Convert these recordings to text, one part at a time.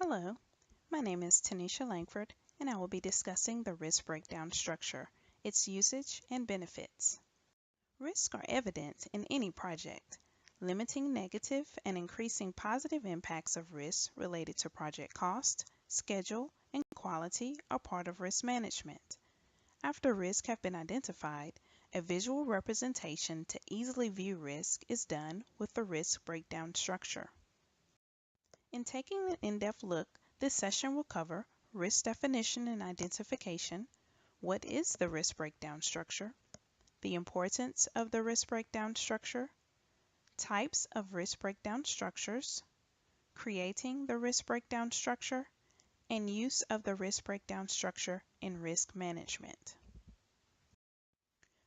Hello, my name is Tanisha Lankford, and I will be discussing the risk breakdown structure, its usage, and benefits. Risks are evident in any project. Limiting negative and increasing positive impacts of risks related to project cost, schedule, and quality are part of risk management. After risks have been identified, a visual representation to easily view risk is done with the risk breakdown structure. In taking an in-depth look, this session will cover risk definition and identification, what is the risk breakdown structure, the importance of the risk breakdown structure, types of risk breakdown structures, creating the risk breakdown structure, and use of the risk breakdown structure in risk management.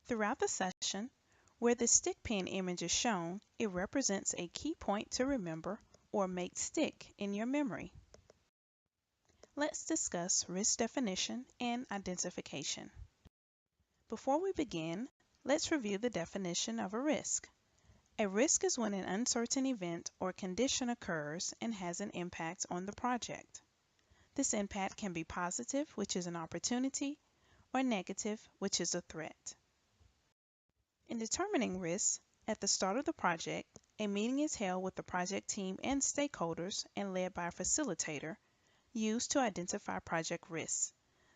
Throughout the session, where the stick pin image is shown, it represents a key point to remember or make stick in your memory. Let's discuss risk definition and identification. Before we begin, let's review the definition of a risk. A risk is when an uncertain event or condition occurs and has an impact on the project. This impact can be positive, which is an opportunity, or negative, which is a threat. In determining risks, at the start of the project, a meeting is held with the project team and stakeholders and led by a facilitator, used to identify project risks.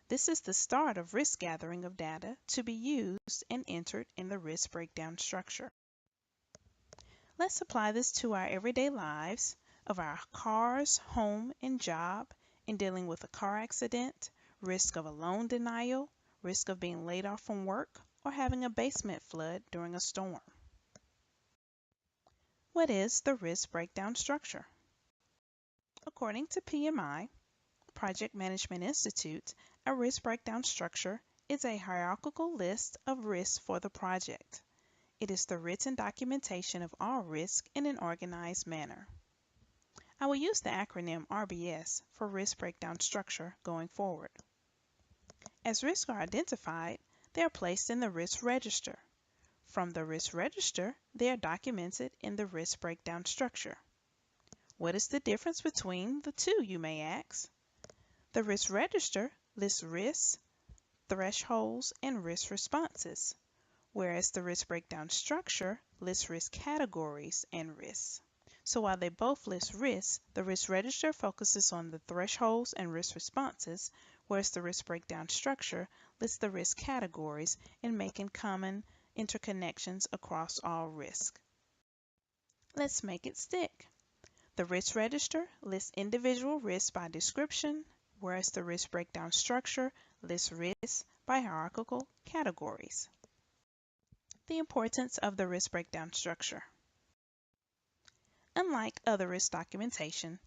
This is the start of risk gathering of data to be used and entered in the risk breakdown structure. Let's apply this to our everyday lives of our cars, home, and job in dealing with a car accident, risk of a loan denial, risk of being laid off from work, or having a basement flood during a storm. What is the risk breakdown structure? According to PMI, Project Management Institute, a risk breakdown structure is a hierarchical list of risks for the project. It is the written documentation of all risks in an organized manner. I will use the acronym RBS for risk breakdown structure going forward. As risks are identified, they are placed in the risk register. From the risk register, they are documented in the risk breakdown structure. What is the difference between the two, you may ask? The risk register lists risks, thresholds, and risk responses, whereas the risk breakdown structure lists risk categories and risks. So while they both list risks, the risk register focuses on the thresholds and risk responses, whereas the risk breakdown structure lists the risk categories and making common interconnections across all risks. Let's make it stick. The risk register lists individual risks by description, whereas the risk breakdown structure lists risks by hierarchical categories. The importance of the risk breakdown structure. Unlike other risk documentation,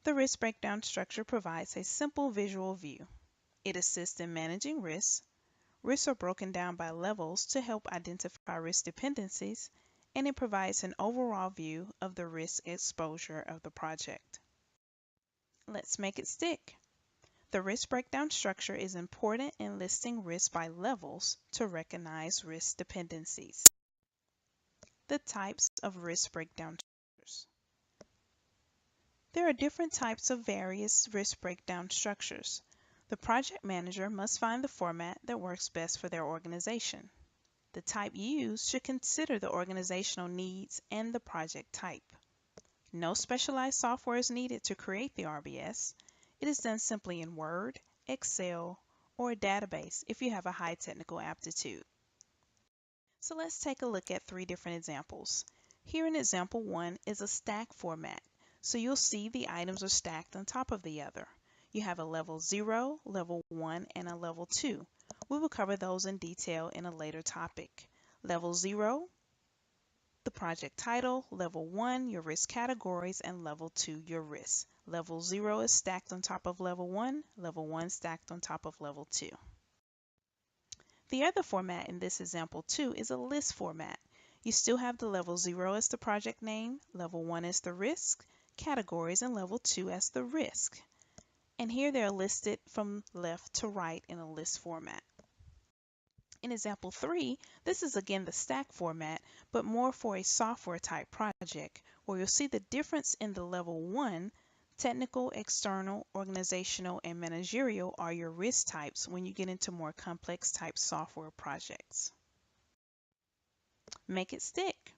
the risk breakdown structure provides a simple visual view. It assists in managing risks. Risks are broken down by levels to help identify risk dependencies, and it provides an overall view of the risk exposure of the project. Let's make it stick. The risk breakdown structure is important in listing risks by levels to recognize risk dependencies. The types of risk breakdown structures. There are different types of various risk breakdown structures. The project manager must find the format that works best for their organization. The type used should consider the organizational needs and the project type. No specialized software is needed to create the RBS. It is done simply in Word, Excel, or a database if you have a high technical aptitude. So let's take a look at 3 different examples. Here in example 1 is a stack format, so you'll see the items are stacked on top of the other. You have a level 0, level 1, and a level 2. We will cover those in detail in a later topic. Level 0, the project title, level 1, your risk categories, and level 2, your risks. Level 0 is stacked on top of level 1, level 1 stacked on top of level 2. The other format in this example 2 is a list format. You still have the level 0 as the project name, level 1 as the risk, categories, and level 2 as the risk. And here they are listed from left to right in a list format. In example 3, this is again the stack format, but more for a software type project, where you'll see the difference in the level 1 Technical, external, organizational, and managerial are your risk types when you get into more complex type software projects. Make it stick.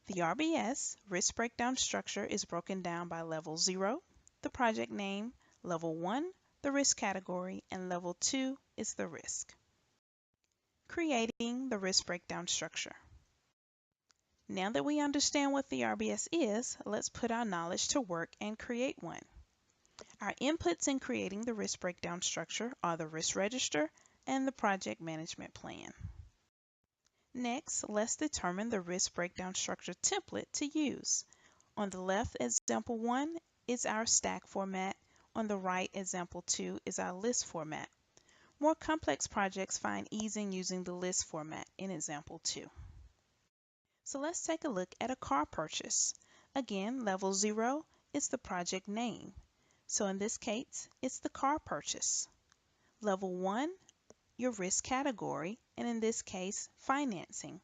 The RBS, risk breakdown structure, is broken down by level 0, the project name, level 1, the risk category, and level 2 is the risk. Creating the risk breakdown structure. Now that we understand what the RBS is, let's put our knowledge to work and create one. Our inputs in creating the risk breakdown structure are the risk register and the project management plan. Next, let's determine the risk breakdown structure template to use. On the left, example 1 is our stack format. On the right, example 2 is our list format. More complex projects find ease in using the list format in example 2. So let's take a look at a car purchase. Again, level 0 is the project name. So in this case, it's the car purchase. Level 1, your risk category, and in this case, financing.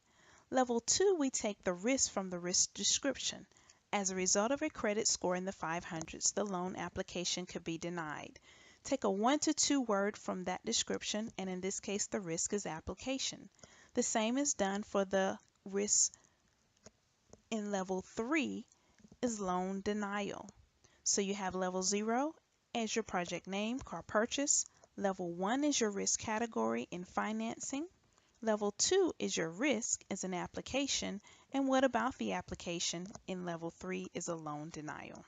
Level 2, we take the risk from the risk description. As a result of a credit score in the 500s, the loan application could be denied. Take a 1 to 2 word from that description, and in this case, the risk is application. The same is done for the risk in level 3 is loan denial. So you have level 0 as your project name, car purchase. Level 1 is your risk category in financing. Level 2 is your risk as an application. And what about the application in level 3 is a loan denial.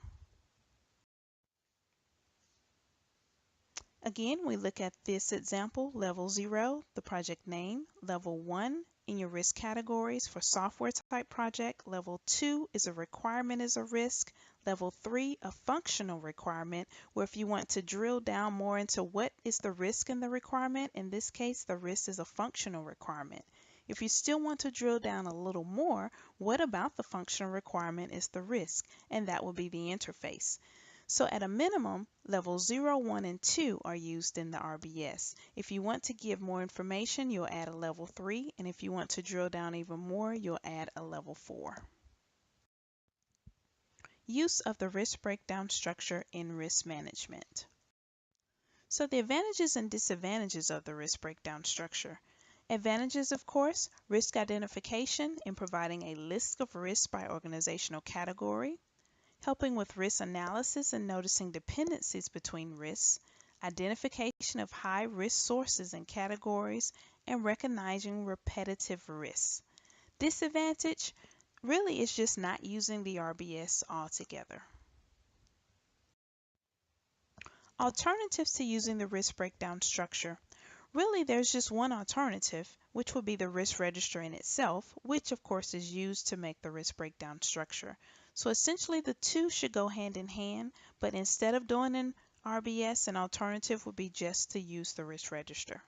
Again, we look at this example, level 0, the project name, level 1 in your risk categories for software type project, level 2 is a requirement as a risk, level 3 a functional requirement where if you want to drill down more into what is the risk in the requirement, in this case the risk is a functional requirement. If you still want to drill down a little more, what about the functional requirement is the risk, and that will be the interface. So at a minimum, levels 0, 1, and 2 are used in the RBS. If you want to give more information, you'll add a level 3, and if you want to drill down even more, you'll add a level 4. Use of the risk breakdown structure in risk management. So the advantages and disadvantages of the risk breakdown structure. Advantages, of course, risk identification in providing a list of risks by organizational category, helping with risk analysis and noticing dependencies between risks, identification of high-risk sources and categories, and recognizing repetitive risks. Disadvantage really is just not using the RBS altogether. Alternatives to using the risk breakdown structure. Really, there's just one alternative, which would be the risk register in itself, which of course is used to make the risk breakdown structure. So essentially the two should go hand in hand, but instead of doing an RBS, an alternative would be just to use the risk register.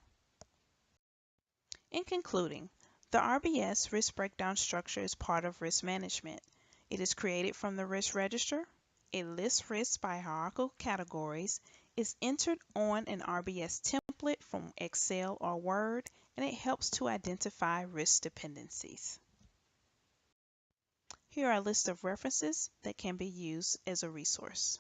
In concluding, the RBS risk breakdown structure is part of risk management. It is created from the risk register. It lists risks by hierarchical categories, is entered on an RBS template from Excel or Word, and it helps to identify risk dependencies. Here are a list of references that can be used as a resource.